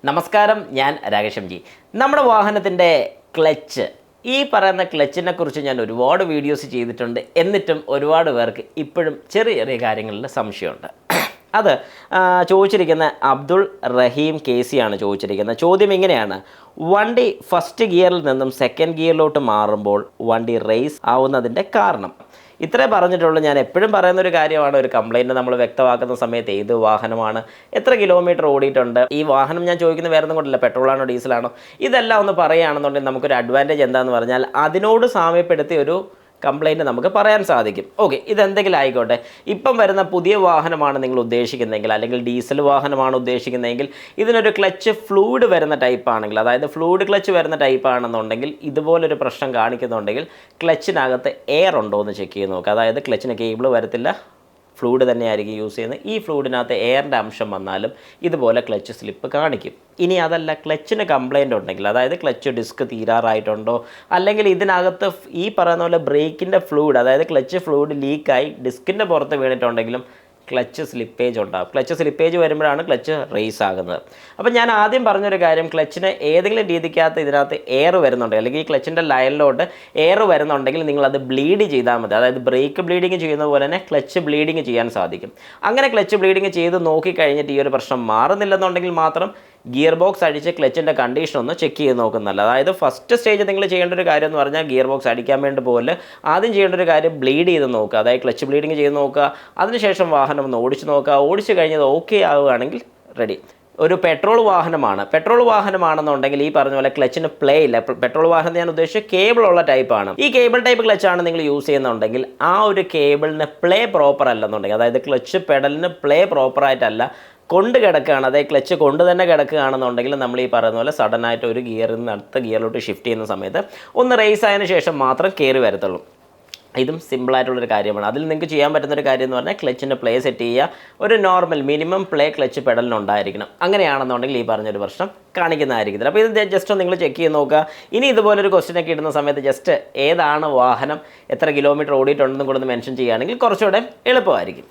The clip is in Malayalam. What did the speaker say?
നമസ്കാരം, ഞാൻ രാകേഷം ജി. നമ്മുടെ വാഹനത്തിൻ്റെ ക്ലച്ച്, ഈ പറയുന്ന ക്ലച്ചിനെ കുറിച്ച് ഞാൻ ഒരുപാട് വീഡിയോസ് ചെയ്തിട്ടുണ്ട്. എന്നിട്ടും ഒരുപാട് പേർക്ക് ഇപ്പോഴും ചെറിയ ചെറിയ കാര്യങ്ങളിൽ സംശയമുണ്ട്. അത് ചോദിച്ചിരിക്കുന്ന അബ്ദുൾ റഹീം കേസിയാണ് ചോദിച്ചിരിക്കുന്നത്. ചോദ്യം ഇങ്ങനെയാണ്: വണ്ടി ഫസ്റ്റ് ഗിയറിൽ നിന്നും സെക്കൻഡ് ഗിയറിലോട്ട് മാറുമ്പോൾ വണ്ടി റേസ് ആവുന്നതിൻ്റെ കാരണം. ഇത്രേ പറഞ്ഞിട്ടുള്ളൂ. ഞാൻ എപ്പോഴും പറയുന്നൊരു കാര്യമാണ്, ഒരു കംപ്ലയിൻറ്റ് നമ്മൾ വ്യക്തമാക്കുന്ന സമയത്ത് ഏത് വാഹനമാണ്, എത്ര കിലോമീറ്റർ ഓടിയിട്ടുണ്ട്, ഈ വാഹനം ഞാൻ ചോദിക്കുന്നത് വേറെ ഒന്നും കൊണ്ടല്ല, പെട്രോളാണോ ഡീസലാണോ, ഇതെല്ലാം ഒന്ന് പറയുകയാണെന്നുണ്ടെങ്കിൽ നമുക്കൊരു അഡ്വാൻറ്റേജ് എന്താണെന്ന് പറഞ്ഞാൽ അതിനോട് സാമ്യപ്പെടുത്തി ഒരു കംപ്ലയിൻറ്റ് നമുക്ക് പറയാൻ സാധിക്കും. ഓക്കെ, ഇതെന്തെങ്കിലും ആയിക്കോട്ടെ. ഇപ്പം വരുന്ന പുതിയ വാഹനമാണ് നിങ്ങൾ ഉദ്ദേശിക്കുന്നതെങ്കിൽ, അല്ലെങ്കിൽ ഡീസൽ വാഹനമാണ് ഉദ്ദേശിക്കുന്നതെങ്കിൽ, ഇതിനൊരു ക്ലച്ച് ഫ്ലൂയിഡ് വരുന്ന ടൈപ്പ് ആണെങ്കിൽ, അതായത് ഫ്ലൂയിഡ് ക്ലച്ച് വരുന്ന ടൈപ്പ് ആണെന്നുണ്ടെങ്കിൽ, ഇതുപോലൊരു പ്രശ്നം കാണിക്കുന്നുണ്ടെങ്കിൽ ക്ലച്ചിനകത്ത് എയർ ഉണ്ടോ എന്ന് ചെക്ക് ചെയ്ത് നോക്കുക. അതായത് ക്ലച്ചിന് കേബിൾ വരത്തില്ല, ഫ്ലൂയിഡ് തന്നെയായിരിക്കും യൂസ് ചെയ്യുന്നത്. ഈ ഫ്ലൂയിഡിനകത്ത് എയറിൻ്റെ അംശം വന്നാലും ഇതുപോലെ ക്ലച്ച് സ്ലിപ്പ് കാണിക്കും. ഇനി അതല്ല, ക്ലച്ചിന് കംപ്ലയിൻ്റ് ഉണ്ടെങ്കിൽ, അതായത് ക്ലച്ച് ഡിസ്ക് തീരാറായിട്ടുണ്ടോ, അല്ലെങ്കിൽ ഇതിനകത്ത് ഈ പറയുന്ന പോലെ ബ്രേക്കിൻ്റെ ഫ്ലൂയിഡ്, അതായത് ക്ലച്ച് ഫ്ലൂയിഡ് ലീക്കായി ഡിസ്കിൻ്റെ പുറത്ത് വീണിട്ടുണ്ടെങ്കിലും ക്ലച്ച് സ്ലിപ്പേജ് ഉണ്ടാകും. ക്ലച്ച് സ്ലിപ്പേജ് വരുമ്പോഴാണ് ക്ലച്ച് റേസ് ആകുന്നത്. അപ്പോൾ ഞാൻ ആദ്യം പറഞ്ഞൊരു കാര്യം, ക്ലച്ചിന് ഏതെങ്കിലും രീതിക്കകത്ത് ഇതിനകത്ത് എയർ വരുന്നുണ്ടെങ്കിൽ, അല്ലെങ്കിൽ ഈ ക്ലച്ചിൻ്റെ ലൈനിലോട്ട് എയർ വരുന്നുണ്ടെങ്കിൽ നിങ്ങളത് ബ്ലീഡ് ചെയ്താൽ മതി. അതായത് ബ്രേക്ക് ബ്ലീഡിങ് ചെയ്യുന്ന പോലെ തന്നെ ക്ലച്ച് ബ്ലീഡിങ് ചെയ്യാൻ സാധിക്കും. അങ്ങനെ ക്ലച്ച് ബ്ലീഡിങ് ചെയ്ത് നോക്കിക്കഴിഞ്ഞിട്ട് ഈ ഒരു പ്രശ്നം മാറുന്നില്ലെന്നുണ്ടെങ്കിൽ മാത്രം ഗിയർ ബോക്സ് അടിച്ച് ക്ലച്ചിൻ്റെ കണ്ടീഷൻ ഒന്ന് ചെക്ക് ചെയ്ത് നോക്കുന്നതല്ല. അതായത് ഫസ്റ്റ് സ്റ്റേജ് നിങ്ങൾ ചെയ്യേണ്ട ഒരു കാര്യം എന്ന് പറഞ്ഞാൽ, ഗിയർ ബോക്സ് അടിക്കാൻ വേണ്ടി പോലെ ആദ്യം ചെയ്യേണ്ട ഒരു കാര്യം ബ്ലീഡ് ചെയ്ത് നോക്കുക. അതായത് ക്ലച്ച് ബ്ലീഡിങ് ചെയ്ത് നോക്കുക. അതിനുശേഷം വാഹനം ഒന്ന് ഓടിച്ച് നോക്കുക. ഓടിച്ച് കഴിഞ്ഞത് ഓക്കെ ആവുകയാണെങ്കിൽ റെഡി. ഒരു പെട്രോൾ വാഹനമാണെന്നുണ്ടെങ്കിൽ ഈ പറഞ്ഞ പോലെ ക്ലച്ചിന് പ്ലേ ഇല്ല. പെട്രോൾ വാഹനം ഞാൻ ഉദ്ദേശിച്ച കേബിളുള്ള ടൈപ്പാണ്. ഈ കേബിൾ ടൈപ്പ് ക്ലച്ചാണ് നിങ്ങൾ യൂസ് ചെയ്യുന്നുണ്ടെങ്കിൽ ആ ഒരു കേബിളിന് പ്ലേ പ്രോപ്പർ അല്ലെന്നുണ്ടെങ്കിൽ, അതായത് ക്ലച്ച് പെഡലിന് പ്ലേ പ്രോപ്പറായിട്ടല്ല കൊണ്ട് കിടക്കുകയാണ്, അതായത് ക്ലച്ച് കൊണ്ട് തന്നെ കിടക്കുകയാണെന്നുണ്ടെങ്കിൽ നമ്മൾ ഈ പറയുന്ന പോലെ സഡനായിട്ട് ഒരു ഗിയറിൽ നിന്ന് അടുത്ത ഗിയറിലോട്ട് ഷിഫ്റ്റ് ചെയ്യുന്ന സമയത്ത് ഒന്ന് റേസ് ആയതിനു ശേഷം മാത്രം കയറി വരത്തുള്ളൂ. ഇതും സിമ്പിളായിട്ടുള്ളൊരു കാര്യമാണ്. അതിൽ നിങ്ങൾക്ക് ചെയ്യാൻ പറ്റുന്നൊരു കാര്യം എന്ന് പറഞ്ഞാൽ ക്ലച്ചിൻ്റെ പ്ലേ സെറ്റ് ചെയ്യുക. ഒരു നോർമൽ മിനിമം പ്ലേ ക്ലച്ച് പെഡലിനുണ്ടായിരിക്കണം. അങ്ങനെയാണെന്നുണ്ടെങ്കിൽ ഈ പറഞ്ഞൊരു പ്രശ്നം കാണിക്കുന്നതായിരിക്കത്തില്ല. അപ്പോൾ ഇത് ജസ്റ്റ് നിങ്ങൾ ചെക്ക് ചെയ്ത് നോക്കുക. ഇനി ഇതുപോലൊരു ക്വസ്റ്റ്യനൊക്കെ ഇടുന്ന സമയത്ത് ജസ്റ്റ് ഏതാണ് വാഹനം, എത്ര കിലോമീറ്റർ ഓടിയിട്ടുണ്ടെന്നും കൂടെ ഒന്ന് മെൻഷൻ ചെയ്യുകയാണെങ്കിൽ കുറച്ചുകൂടെ എളുപ്പമായിരിക്കും.